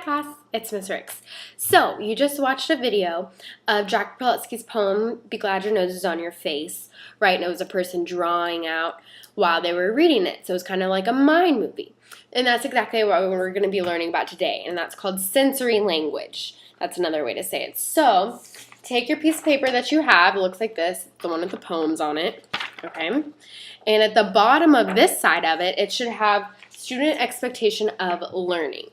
class, it's Miss Ricks. So, you just watched a video of Jack Prelutsky's poem, Be Glad Your Nose is on Your Face, right? And it was a person drawing out while they were reading it. So it was kind of like a mind movie. And that's exactly what we're going to be learning about today. And that's called sensory language. That's another way to say it. So, take your piece of paper that you have. It looks like this, the one with the poems on it. Okay? And at the bottom of this side of it, it should have student expectation of learning.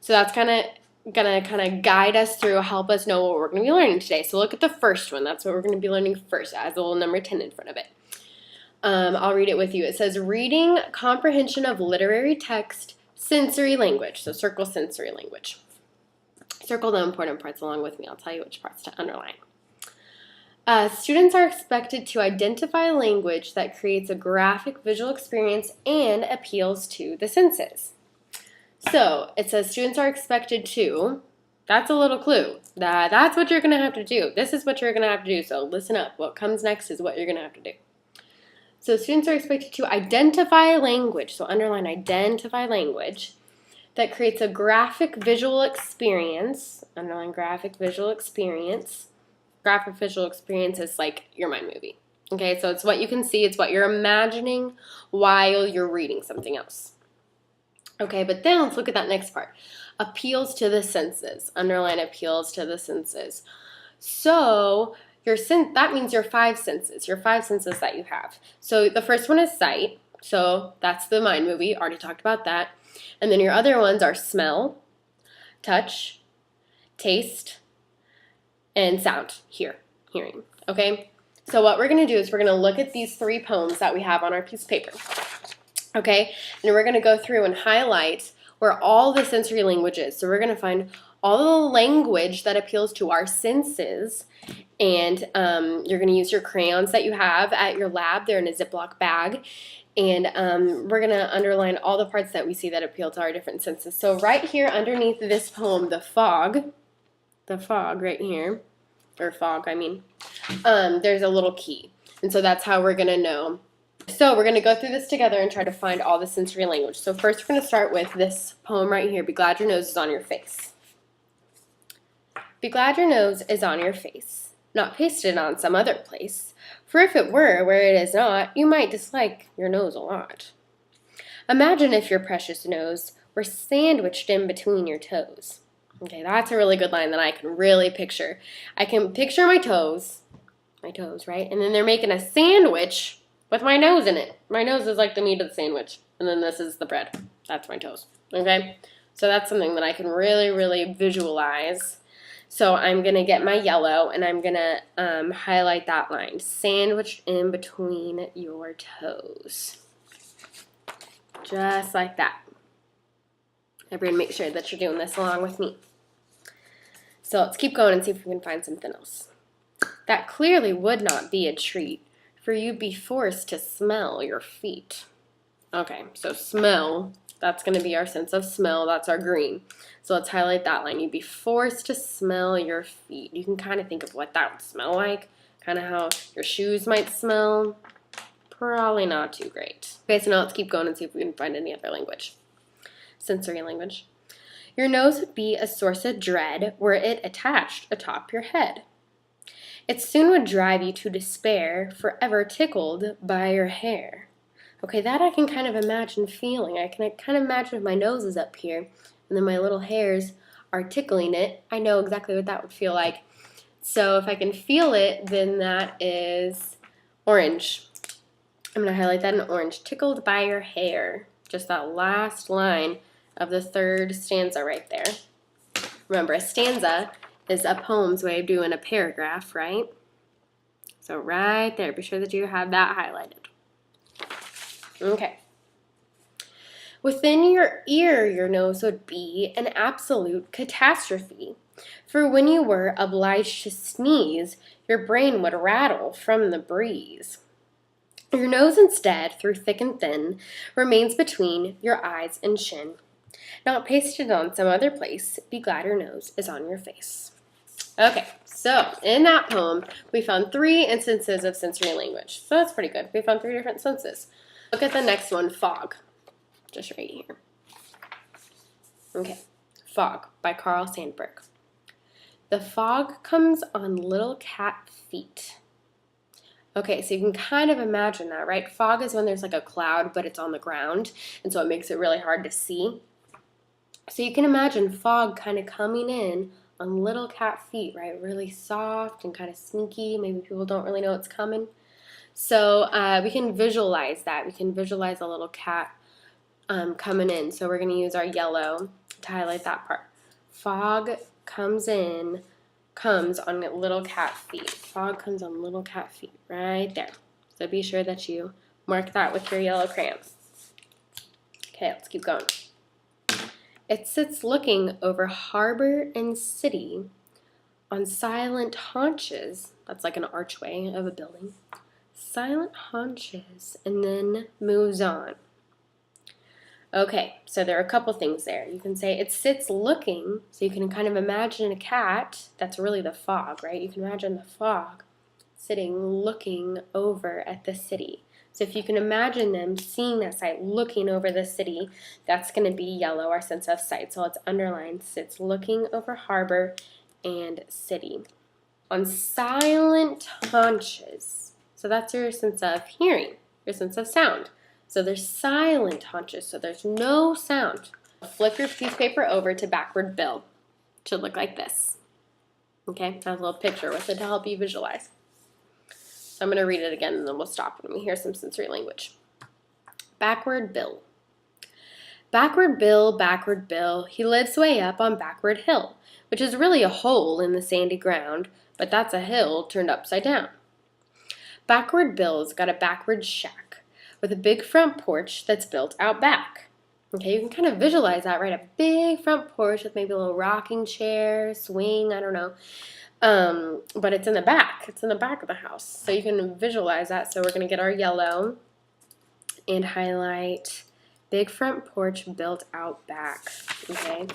So that's gonna guide us through, help us know what we're going to be learning today. So look at the first one. That's what we're going to be learning first. It has a little number 10 in front of it. I'll read it with you. It says, reading, comprehension of literary text, sensory language. So circle sensory language. Circle the important parts along with me. I'll tell you which parts to underline. Students are expected to identify language that creates a graphic visual experience and appeals to the senses. So it says students are expected to, that's a little clue. That's what you're going to have to do. This is what you're going to have to do. So listen up. What comes next is what you're going to have to do. So students are expected to identify language. So underline identify language that creates a graphic visual experience. Underline graphic visual experience. Graphic visual experience is like your mind movie. Okay, so it's what you can see. It's what you're imagining while you're reading something else. Okay, but then let's look at that next part. Appeals to the senses. Underline appeals to the senses. So that means your five senses that you have. So the first one is sight. So that's the mind movie. Already talked about that. And then your other ones are smell, touch, taste, and sound, hearing. Okay? So what we're going to do is we're going to look at these three poems that we have on our piece of paper. Okay, and we're going to go through and highlight where all the sensory language is. So we're going to find all the language that appeals to our senses, and you're going to use your crayons that you have at your lab. They're in a Ziploc bag, and we're going to underline all the parts that we see that appeal to our different senses. So right here underneath this poem, the fog right here, or fog, I mean, there's a little key, and so that's how we're going to know. So we're going to go through this together and try to find all the sensory language. So first we're going to start with this poem right here, Be Glad Your Nose is on Your Face. Be glad your nose is on your face, not pasted on some other place, for if it were where it is not, you might dislike your nose a lot. Imagine if your precious nose were sandwiched in between your toes. Okay, that's a really good line that I can really picture. I can picture my toes, right? And then they're making a sandwich with my nose in it. My nose is like the meat of the sandwich. And then this is the bread. That's my toes. Okay? So that's something that I can really, really visualize. So I'm going to get my yellow and I'm going to highlight that line. Sandwiched in between your toes. Just like that. Everyone make sure that you're doing this along with me. So let's keep going and see if we can find something else. That clearly would not be a treat, for you'd be forced to smell your feet. Okay, so smell, that's going to be our sense of smell. That's our green. So let's highlight that line. You'd be forced to smell your feet. You can kind of think of what that would smell like, kind of how your shoes might smell. Probably not too great. Okay, so now let's keep going and see if we can find any other language. Sensory language. Your nose would be a source of dread were it attached atop your head. It soon would drive you to despair, forever tickled by your hair. Okay, that I can kind of imagine feeling. I can kind of imagine if my nose is up here, and then my little hairs are tickling it. I know exactly what that would feel like. So if I can feel it, then that is orange. I'm going to highlight that in orange. Tickled by your hair. Just that last line of the third stanza right there. Remember, a stanza is a poem's way of doing a paragraph, right? So right there, be sure that you have that highlighted. Okay. Within your ear, your nose would be an absolute catastrophe. For when you were obliged to sneeze, your brain would rattle from the breeze. Your nose instead, through thick and thin, remains between your eyes and chin. Not pasted on some other place, be glad your nose is on your face. Okay, so in that poem, we found 3 instances of sensory language. So that's pretty good. We found 3 different senses. Look at the next one, fog. Just right here. Okay. Fog by Carl Sandburg. The fog comes on little cat feet. Okay, so you can kind of imagine that, right? Fog is when there's like a cloud, but it's on the ground, and so it makes it really hard to see. So you can imagine fog kind of coming in on little cat feet, right? Really soft and kind of sneaky. Maybe people don't really know it's coming. So we can visualize that. We can visualize a little cat coming in. So we're going to use our yellow to highlight that part. Fog comes on little cat feet. Fog comes on little cat feet right there. So be sure that you mark that with your yellow crayon. Okay, let's keep going. It sits looking over harbor and city on silent haunches. That's like an archway of a building. Silent haunches, and then moves on. Okay, so there are a couple things there. You can say it sits looking, so you can kind of imagine a cat. That's really the fog, right? You can imagine the fog sitting looking over at the city. So if you can imagine them seeing that sight, looking over the city, that's going to be yellow, our sense of sight. So let's underline sits looking over harbor and city. On silent haunches. So that's your sense of hearing, your sense of sound. So there's silent haunches, so there's no sound. Flip your piece of paper over to backward bill. It should look like this. Okay, I have a little picture with it to help you visualize. So I'm going to read it again and then we'll stop when we hear some sensory language. Backward bill. Backward bill, he lives way up on backward hill, which is really a hole in the sandy ground, but that's a hill turned upside down. Backward Bill's got a backward shack with a big front porch that's built out back. Okay, you can kind of visualize that, right? A big front porch with maybe a little rocking chair, swing, I don't know. But it's in the back. It's in the back of the house. So you can visualize that. So we're going to get our yellow and highlight big front porch built out back. Okay,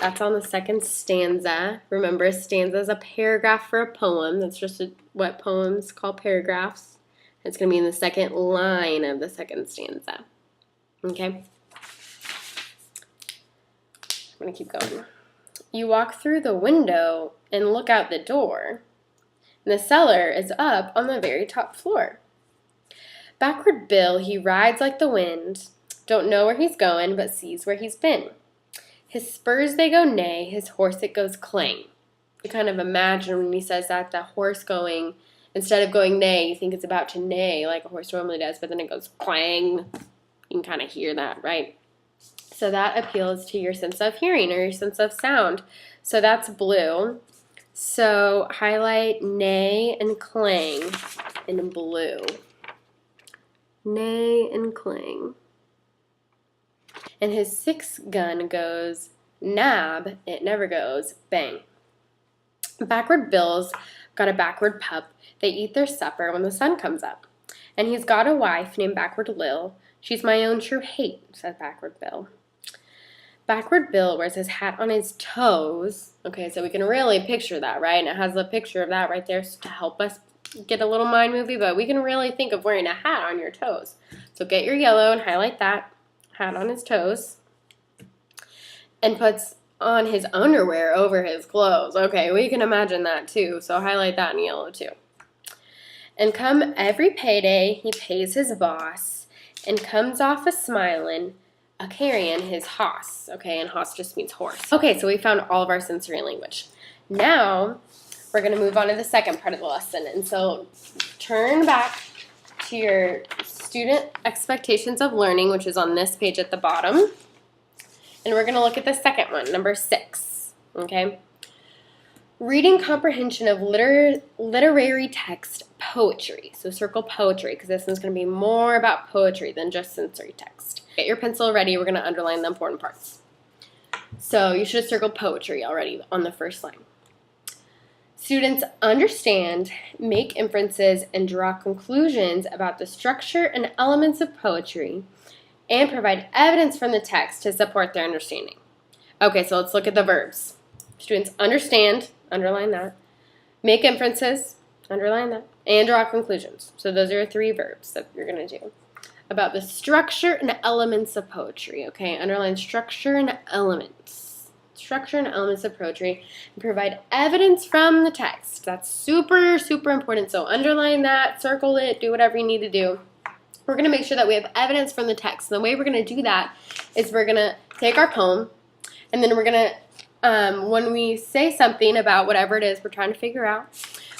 that's on the second stanza. Remember, a stanza is a paragraph for a poem. That's just what poems call paragraphs. It's going to be in the second line of the second stanza. Okay, I'm going to keep going. You walk through the window and look out the door. And the cellar is up on the very top floor. Backward Bill, he rides like the wind. Don't know where he's going, but sees where he's been. His spurs, they go neigh. His horse, it goes clang. You kind of imagine when he says that, the horse going, instead of going neigh, you think it's about to neigh like a horse normally does, but then it goes clang. You can kind of hear that, right? So that appeals to your sense of hearing or your sense of sound. So that's blue. So highlight neigh and clang in blue. Neigh and clang. And his sixth gun goes nab, it never goes bang. Backward Bill's got a backward pup. They eat their supper when the sun comes up. And he's got a wife named Backward Lil. She's my own true hate, said Backward Bill. Backward Bill wears his hat on his toes. Okay, so we can really picture that, right? And it has a picture of that right there to help us get a little mind movie, but we can really think of wearing a hat on your toes. So get your yellow and highlight that, hat on his toes, and puts on his underwear over his clothes. Okay, we can imagine that too, so highlight that in yellow too. And come every payday, he pays his boss and comes off a-smilin', a-carryin' his hoss. Okay, and hoss just means horse. Okay, so we found all of our sensory language. Now, we're going to move on to the second part of the lesson. And so turn back to your student expectations of learning, which is on this page at the bottom. And we're going to look at the second one, number 6. Okay? Reading comprehension of literary text poetry. So circle poetry, because this one's going to be more about poetry than just sensory text. Get your pencil ready. We're going to underline the important parts. So you should have circled poetry already on the first line. Students understand, make inferences, and draw conclusions about the structure and elements of poetry and provide evidence from the text to support their understanding. Okay, so let's look at the verbs. Students understand, underline that, make inferences, underline that, and draw conclusions. So those are 3 verbs that you're going to do about the structure and elements of poetry. Okay, underline structure and elements. structure and elements of poetry and provide evidence from the text. That's super, super important. So underline that, circle it, do whatever you need to do. We're going to make sure that we have evidence from the text. And the way we're going to do that is we're going to take our poem, and then we're going to, when we say something about whatever it is we're trying to figure out,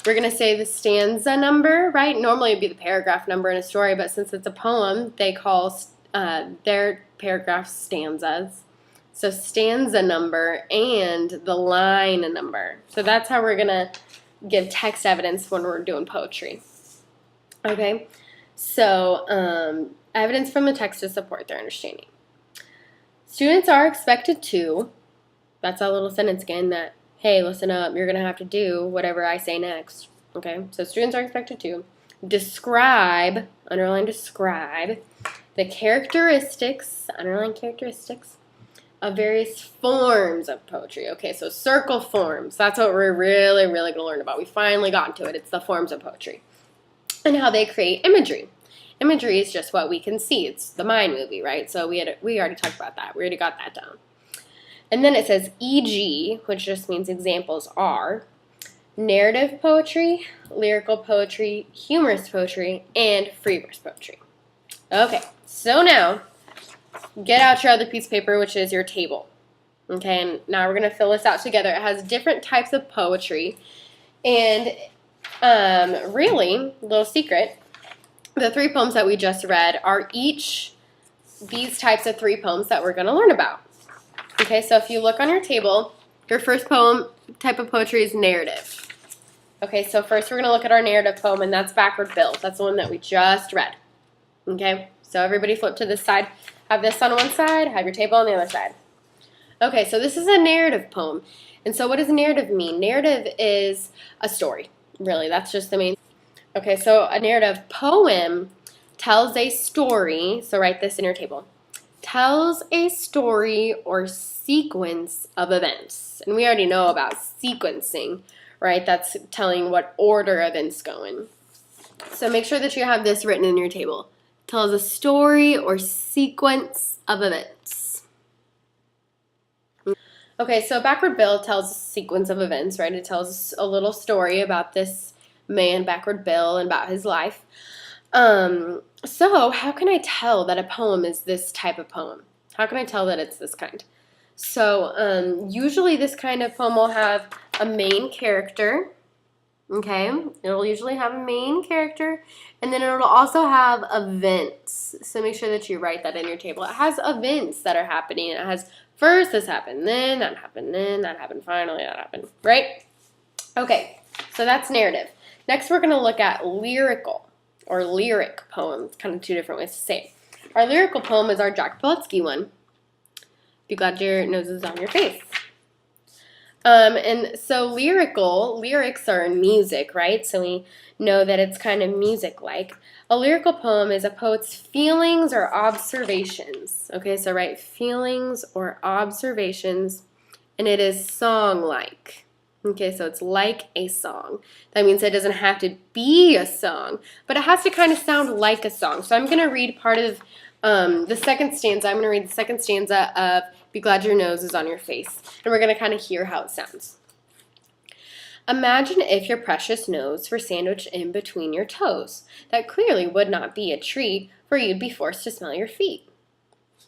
we're going to say the stanza number, right? Normally it would be the paragraph number in a story, but since it's a poem, they call their paragraphs stanzas. So stanza number and the line number. So that's how we're going to give text evidence when we're doing poetry. Okay? So evidence from the text to support their understanding. Students are expected to, that's a little sentence again that, hey, listen up, you're going to have to do whatever I say next. Okay? So students are expected to describe, underline describe, the characteristics, underline characteristics, of various forms of poetry. Okay, so circle forms. That's what we're really, really going to learn about. We finally got into it. It's the forms of poetry and how they create imagery. Imagery is just what we can see. It's the mind movie, right? So we already talked about that. We already got that down. And then it says e.g., which just means examples are narrative poetry, lyrical poetry, humorous poetry, and free verse poetry. Okay, so now get out your other piece of paper, which is your table. Okay, and now we're going to fill this out together. It has different types of poetry. And really, little secret, the 3 poems that we just read are each these types of 3 poems that we're going to learn about. Okay, so if you look on your table, your first poem type of poetry is narrative. Okay, so first we're going to look at our narrative poem, and that's Backward Bill. That's the one that we just read. Okay, so everybody flip to this side. Have this on one side, have your table on the other side. Okay, so this is a narrative poem. And so what does narrative mean? Narrative is a story, really. That's just the main. Okay, so a narrative poem tells a story, so write this in your table, tells a story or sequence of events. And we already know about sequencing, right? That's telling what order events go in. So make sure that you have this written in your table. Tells a story or sequence of events. Okay, so Backward Bill tells a sequence of events, right? It tells a little story about this man, Backward Bill, and about his life. So how can I tell that a poem is this type of poem? How can I tell that it's this kind? So usually this kind of poem will have a main character. Okay, it'll usually have a main character, and then it'll also have events. So make sure that you write that in your table. It has events that are happening. It has first this happened, then that happened, finally that happened, right? Okay, so that's narrative. Next we're going to look at lyrical or lyric poems. Kind of 2 different ways to say it. Our lyrical poem is our Jack Pilecki one. Be glad your nose is on your face. And so lyrics are in music, right? So we know that it's kind of music-like. A lyrical poem is a poet's feelings or observations. Okay, so write feelings or observations, and it is song-like. Okay, so it's like a song. That means it doesn't have to be a song, but it has to kind of sound like a song. So I'm going to read part of the second stanza. I'm going to read the second stanza of Be Glad Your Nose is on Your Face. And we're going to kind of hear how it sounds. Imagine if your precious nose were sandwiched in between your toes. That clearly would not be a treat, for you'd be forced to smell your feet.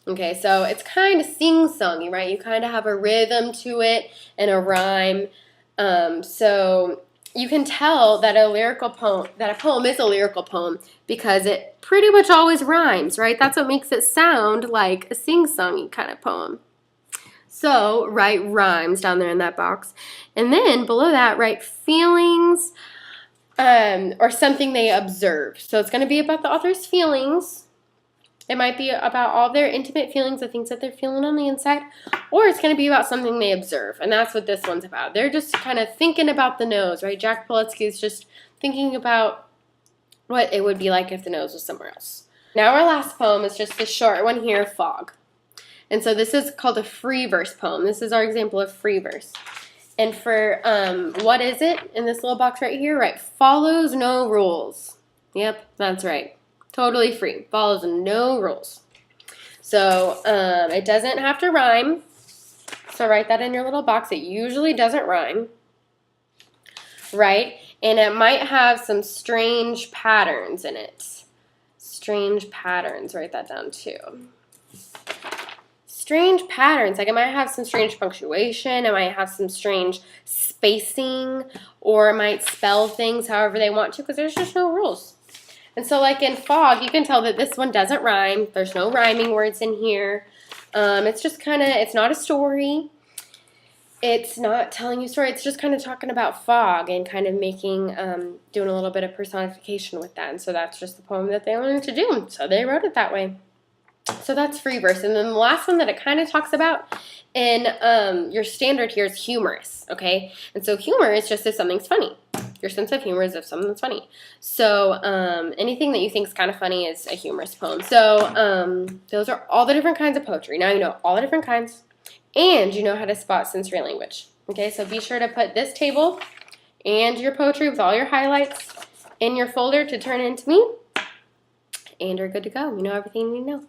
Okay, so it's kind of sing-songy, right? You kind of have a rhythm to it and a rhyme. So you can tell that a poem is a lyrical poem because it pretty much always rhymes, right? That's what makes it sound like a sing-songy kind of poem. So write rhymes down there in that box. And then below that, write feelings or something they observe. So it's going to be about the author's feelings. It might be about all their intimate feelings, the things that they're feeling on the inside, or it's going to be about something they observe, and that's what this one's about. They're just kind of thinking about the nose, right? Jack Pilecki is just thinking about what it would be like if the nose was somewhere else. Now our last poem is just this short one here, Fog. And so this is called a free verse poem. This is our example of free verse. And for what is it in this little box right here? Right, follows no rules. Yep, that's right. Totally free. Follows no rules. So it doesn't have to rhyme. So write that in your little box. It usually doesn't rhyme, right? And it might have some strange patterns in it. Strange patterns, write that down too. Strange patterns, like it might have some strange punctuation, it might have some strange spacing, or it might spell things however they want to, because there's just no rules. And so like in fog, you can tell that this one doesn't rhyme. There's no rhyming words in here. It's just kind of, it's not a story. It's not telling you a story. It's just kind of talking about fog and kind of making, doing a little bit of personification with that. And so that's just the poem that they wanted to do. So they wrote it that way. So that's free verse. And then the last one that it kind of talks about in your standard here is humorous, okay? And so humor is just if something's funny. Your sense of humor is if something's funny. So anything that you think is kind of funny is a humorous poem. So those are all the different kinds of poetry. Now you know all the different kinds, and you know how to spot sensory language. Okay, so be sure to put this table and your poetry with all your highlights in your folder to turn into me, and you're good to go. You know everything you need to know.